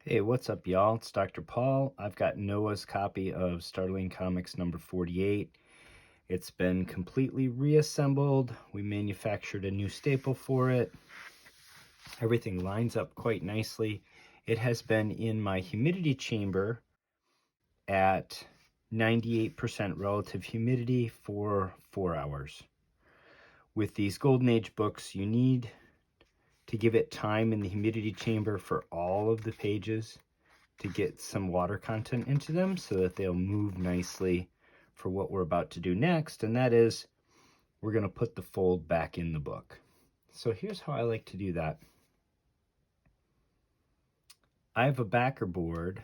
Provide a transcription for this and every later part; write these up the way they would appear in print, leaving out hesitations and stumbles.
Hey, what's up, y'all? It's Dr. Paul. I've got Noah's copy of Startling Comics number 48. It's been completely reassembled. We manufactured a new staple for it. Everything lines up quite nicely. It has been in my humidity chamber at 98% relative humidity for 4 hours. With these Golden Age books, you need to give it time in the humidity chamber for all of the pages to get some water content into them so that they'll move nicely for what we're about to do next, and that is we're going to put the fold back in the book. So here's how I like to do that. I have a backer board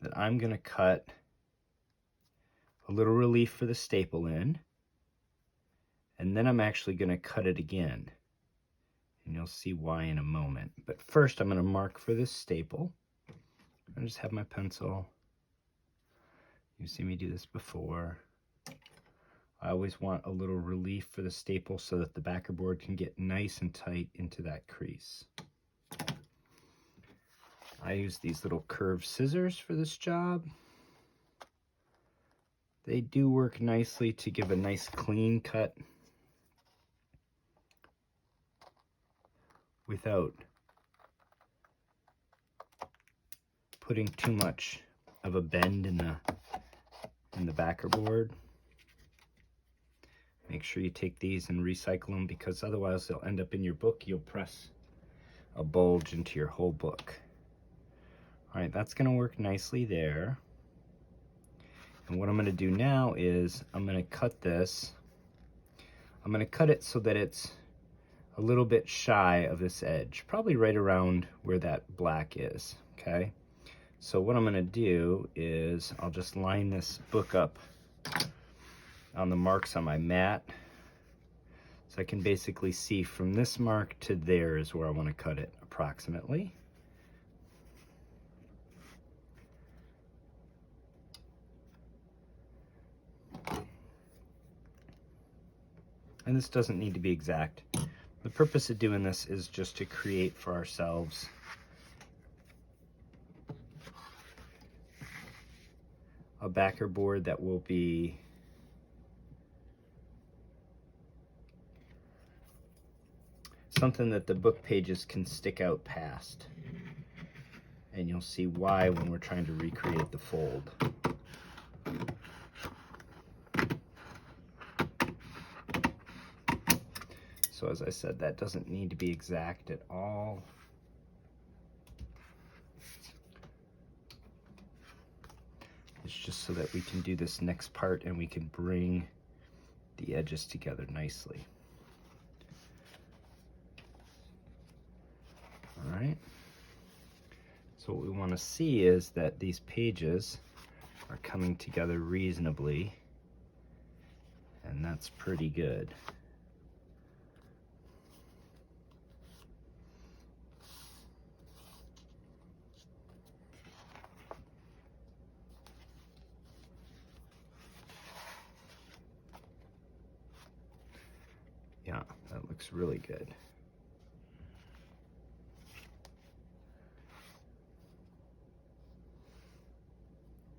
that I'm going to cut a little relief for the staple in, and then I'm actually going to cut it again. And you'll see why in a moment. But first, I'm going to mark for this staple. I just have my pencil. You've seen me do this before. I always want a little relief for the staple so that the backer board can get nice and tight into that crease. I use these little curved scissors for this job. They do work nicely to give a nice clean cut without putting too much of a bend in the backer board. Make sure you take these and recycle them, because otherwise they'll end up in your book. You'll press a bulge into your whole book. All right, that's going to work nicely there. And what I'm going to do now is I'm going to cut this. I'm going to cut it so that it's a little bit shy of this edge, probably right around where that black is, okay? So what I'm going to do is I'll just line this book up on the marks on my mat, so I can basically see from this mark to there is where I want to cut it approximately. And this doesn't need to be exact. The purpose of doing this is just to create for ourselves a backer board that will be something that the book pages can stick out past. And you'll see why when we're trying to recreate the fold. So as I said, that doesn't need to be exact at all. It's just so that we can do this next part and we can bring the edges together nicely. All right. So what we want to see is that these pages are coming together reasonably, and that's pretty good. Yeah, that looks really good.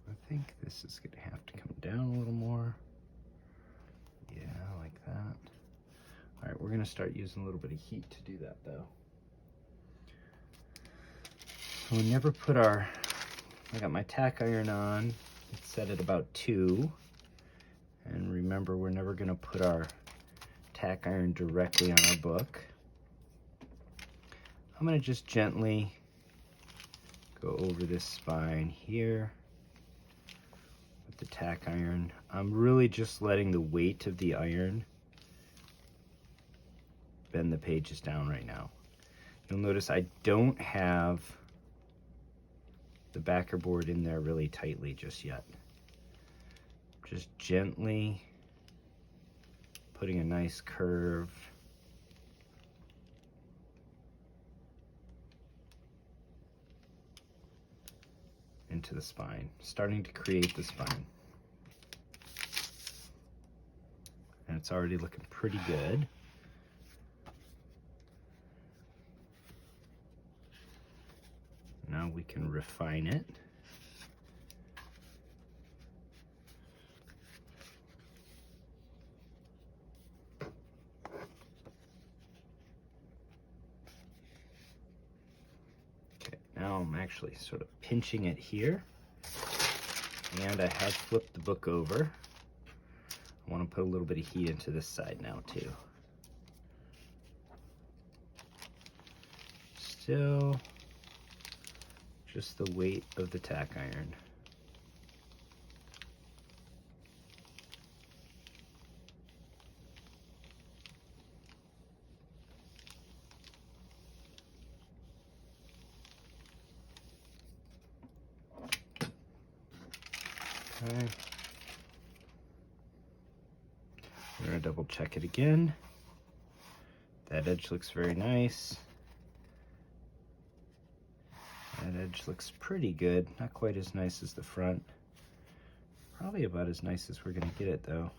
I think this is going to have to come down a little more. Yeah, like that. All right, we're going to start using a little bit of heat to do that, though. So we never put I got my tack iron on. It's set at about 2. And remember, we're never going to put our tack iron directly on our book. I'm going to just gently go over this spine here with the tack iron. I'm really just letting the weight of the iron bend the pages down right now. You'll notice I don't have the backer board in there really tightly just yet. Just gently putting a nice curve into the spine, starting to create the spine. And it's already looking pretty good. we can refine it. Okay, now I'm actually sort of pinching it here, and I have flipped the book over. I want to put a little bit of heat into this side now too. Still just the weight of the tack iron. Okay. I'm going to double check it again. That edge looks very nice. That edge looks pretty good. Not quite as nice as the front. Probably about as nice as we're going to get it though.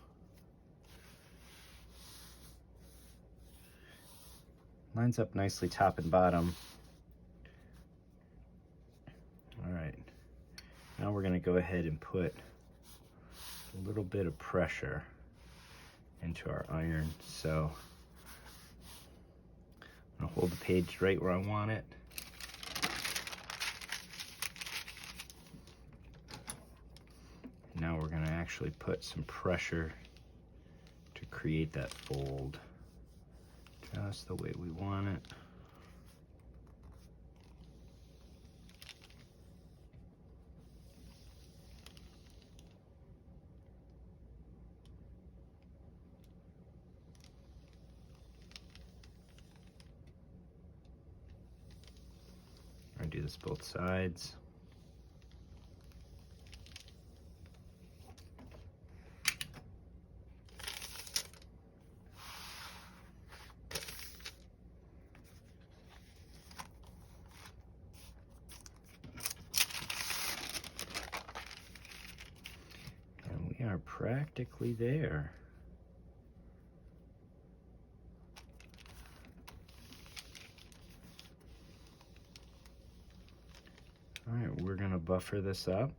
Lines up nicely top and bottom. All right. Now we're going to go ahead and put a little bit of pressure into our iron. So I'm going to hold the page right where I want it. Now we're going to actually put some pressure to create that fold just the way we want it. I do this both sides. And we are practically there. All right, we're going to buffer this up.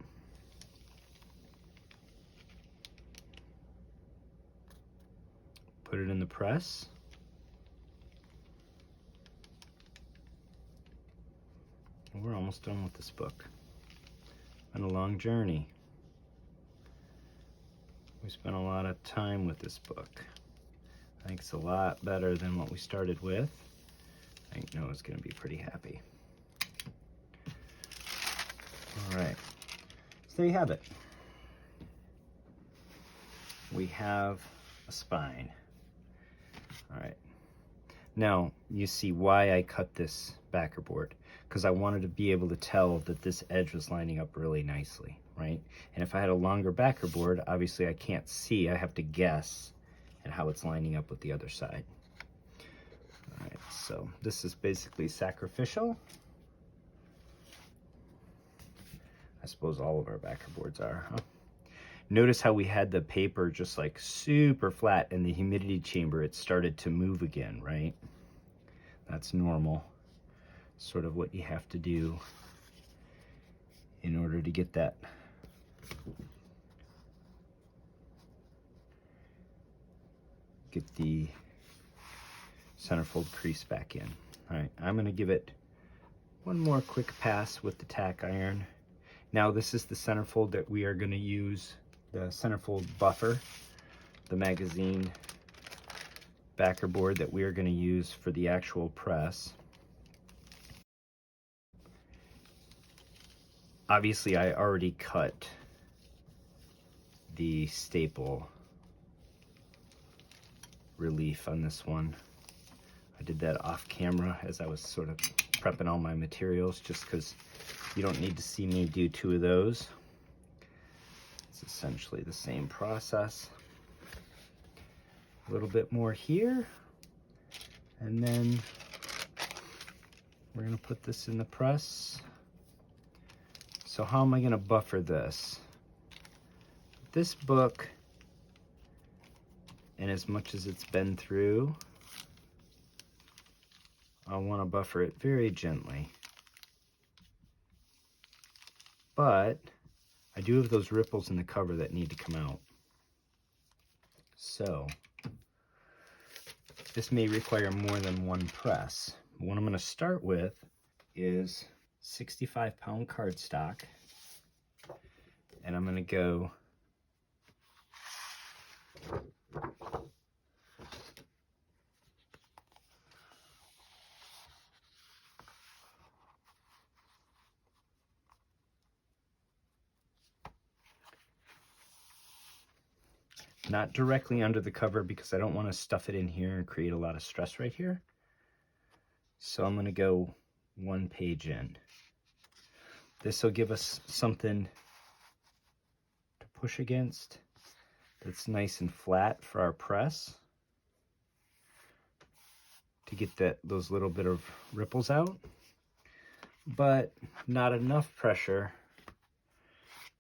Put it in the press. And we're almost done with this book. Been a long journey. We spent a lot of time with this book. I think it's a lot better than what we started with. I think Noah's going to be pretty happy. All right, so there you have it. We have a spine. All right, now you see why I cut this backer board, because I wanted to be able to tell that this edge was lining up really nicely, right? And if I had a longer backer board, obviously I can't see, I have to guess at how it's lining up with the other side. All right, so this is basically sacrificial. I suppose all of our backer boards are, huh? Notice how we had the paper just like super flat in the humidity chamber. It started to move again, right? That's normal. Sort of what you have to do in order to get that the centerfold crease back in. All right, I'm gonna give it one more quick pass with the tack iron. Now this is the centerfold that we are going to use, the centerfold buffer, the magazine backer board that we are going to use for the actual press. Obviously I already cut the staple relief on this one. I did that off camera as I was sort of prepping all my materials, just because you don't need to see me do two of those. It's essentially the same process. A little bit more here, and then we're going to put this in the press. So how am I going to buffer this? This book, and as much as it's been through, I want to buffer it very gently. but I do have those ripples in the cover that need to come out. So this may require more than one press. What I'm going to start with is 65-pound cardstock, and I'm going to go not directly under the cover because I don't want to stuff it in here and create a lot of stress right here. So I'm going to go one page in. This will give us something to push against that's nice and flat for our press to get those little bit of ripples out, but not enough pressure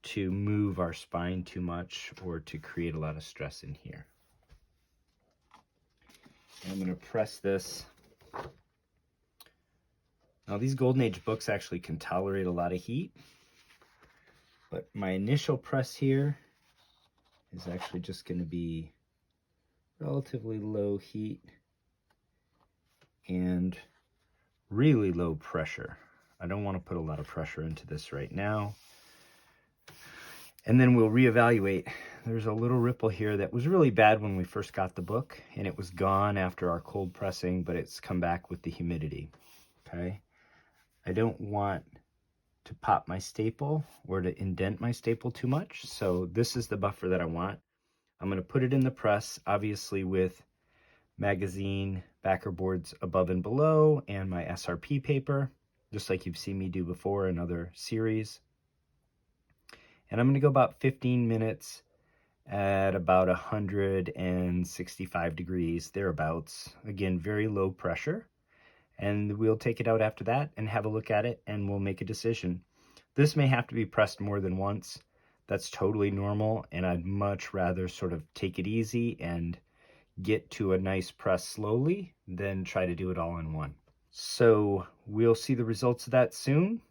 to move our spine too much or to create a lot of stress in here. I'm going to press this. Now these Golden Age books actually can tolerate a lot of heat, but my initial press here is actually just going to be relatively low heat and really low pressure. I don't want to put a lot of pressure into this right now. And then we'll reevaluate. There's a little ripple here that was really bad when we first got the book, and it was gone after our cold pressing, but it's come back with the humidity, okay? I don't want to pop my staple or to indent my staple too much, so this is the buffer that I want. I'm going to put it in the press, obviously with magazine backer boards above and below and my SRP paper, just like you've seen me do before in other series. And I'm going to go about 15 minutes at about 165 degrees, thereabouts. Again, very low pressure. And we'll take it out after that and have a look at it, and we'll make a decision. This may have to be pressed more than once. That's totally normal, and I'd much rather sort of take it easy and get to a nice press slowly than try to do it all in one. So we'll see the results of that soon.